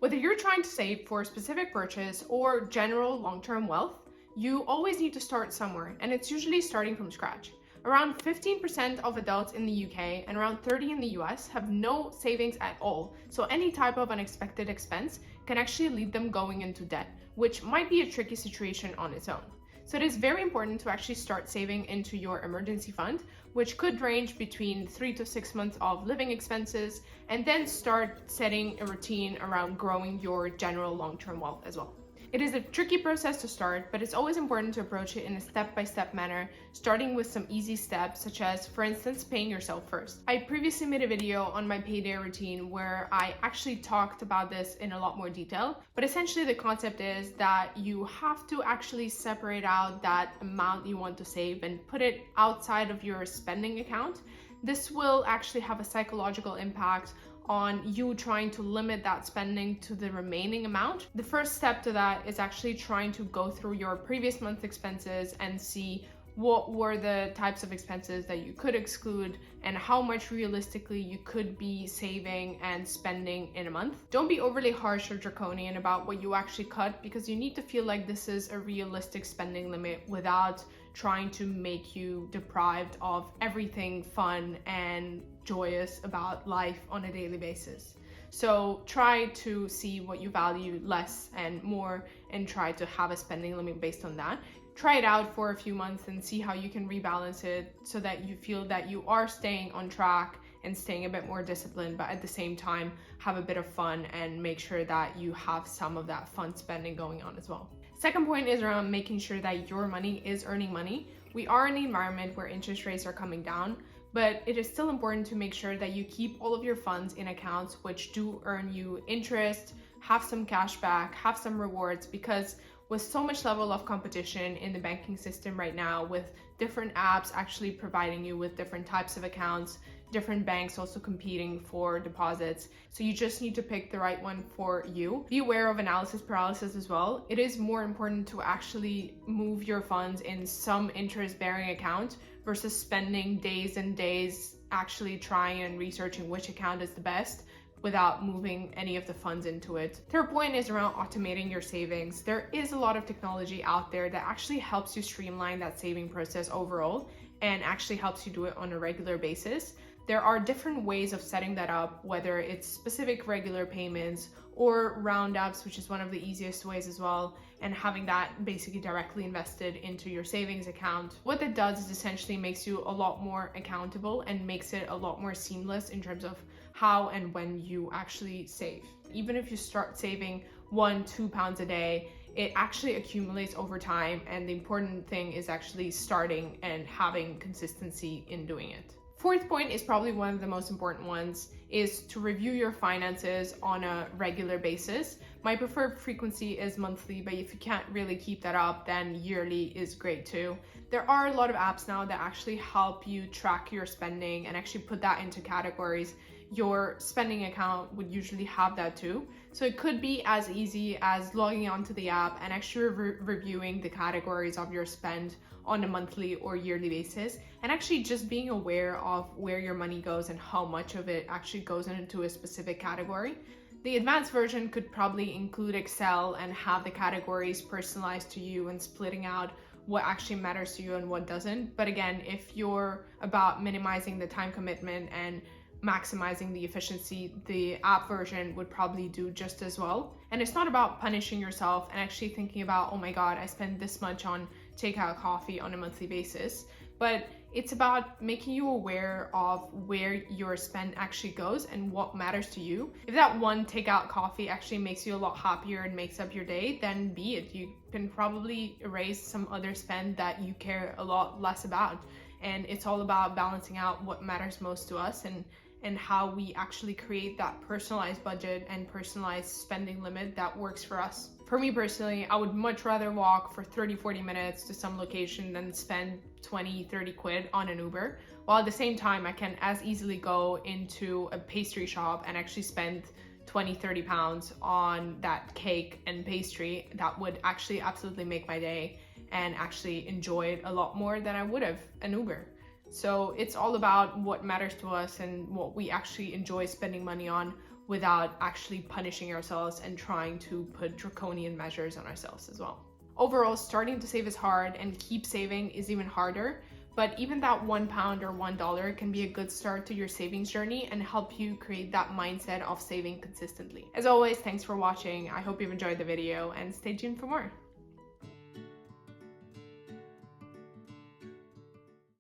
Whether you're trying to save for a specific purchase or general long-term wealth, you always need to start somewhere, and it's usually starting from scratch. Around 15% of adults in the UK and around 30% in the US have no savings at all, so any type of unexpected expense can actually lead them going into debt, which might be a tricky situation on its own. So it is very important to actually start saving into your emergency fund, which could range between 3 to 6 months of living expenses, and then start setting a routine around growing your general long-term wealth as well. It is a tricky process to start, but it's always important to approach it in a step-by-step manner, starting with some easy steps, such as, for instance, paying yourself first. I previously made a video on my payday routine where I actually talked about this in a lot more detail, but essentially the concept is that you have to actually separate out that amount you want to save and put it outside of your spending account. This will actually have a psychological impact on you trying to limit that spending to the remaining amount. The first step to that is actually trying to go through your previous month's expenses and see what were the types of expenses that you could exclude and how much realistically you could be saving and spending in a month. Don't be overly harsh or draconian about what you actually cut, because you need to feel like this is a realistic spending limit without trying to make you deprived of everything fun and joyous about life on a daily basis. So try to see what you value less and more and try to have a spending limit based on that. Try it out for a few months and see how you can rebalance it so that you feel that you are staying on track and staying a bit more disciplined, but at the same time have a bit of fun and make sure that you have some of that fun spending going on as well. Second point is around making sure that your money is earning money. We are in an environment where interest rates are coming down, but it is still important to make sure that you keep all of your funds in accounts which do earn you interest, have some cash back, have some rewards, because with so much level of competition in the banking system right now, with different apps actually providing you with different types of accounts, different banks also competing for deposits. So you just need to pick the right one for you. Be aware of analysis paralysis as well. It is more important to actually move your funds in some interest-bearing account versus spending days and days actually trying and researching which account is the best without moving any of the funds into it. Third point is around automating your savings. There is a lot of technology out there that actually helps you streamline that saving process overall and actually helps you do it on a regular basis. There are different ways of setting that up, whether it's specific regular payments or roundups, which is one of the easiest ways as well, and having that basically directly invested into your savings account. What that does is essentially makes you a lot more accountable and makes it a lot more seamless in terms of how and when you actually save. Even if you start saving £1-2 a day, it actually accumulates over time, and the important thing is actually starting and having consistency in doing it. Fourth point is probably one of the most important ones, is to review your finances on a regular basis. My preferred frequency is monthly, but if you can't really keep that up, then yearly is great too. There are a lot of apps now that actually help you track your spending and actually put that into categories. Your spending account would usually have that too. So it could be as easy as logging onto the app and actually reviewing the categories of your spend on a monthly or yearly basis, and actually just being aware of where your money goes and how much of it actually goes into a specific category. The advanced version could probably include Excel and have the categories personalized to you and splitting out what actually matters to you and what doesn't. But again, if you're about minimizing the time commitment and maximizing the efficiency, the app version would probably do just as well. And it's not about punishing yourself and actually thinking about, oh my God, I spend this much on takeout coffee on a monthly basis, but it's about making you aware of where your spend actually goes and what matters to you. If that one takeout coffee actually makes you a lot happier and makes up your day, then be it. You can probably erase some other spend that you care a lot less about. And it's all about balancing out what matters most to us and how we actually create that personalized budget and personalized spending limit that works for us. For me personally, I would much rather walk for 30-40 minutes to some location than spend 20-30 quid on an Uber, while at the same time I can as easily go into a pastry shop and actually spend 20-30 pounds on that cake and pastry that would actually absolutely make my day and actually enjoy it a lot more than I would have an Uber. So it's all about what matters to us and what we actually enjoy spending money on without actually punishing ourselves and trying to put draconian measures on ourselves as well. Overall, starting to save is hard, and keep saving is even harder, but even that £1 or $1 can be a good start to your savings journey and help you create that mindset of saving consistently. As always, thanks for watching. I hope you've enjoyed the video, and stay tuned for more.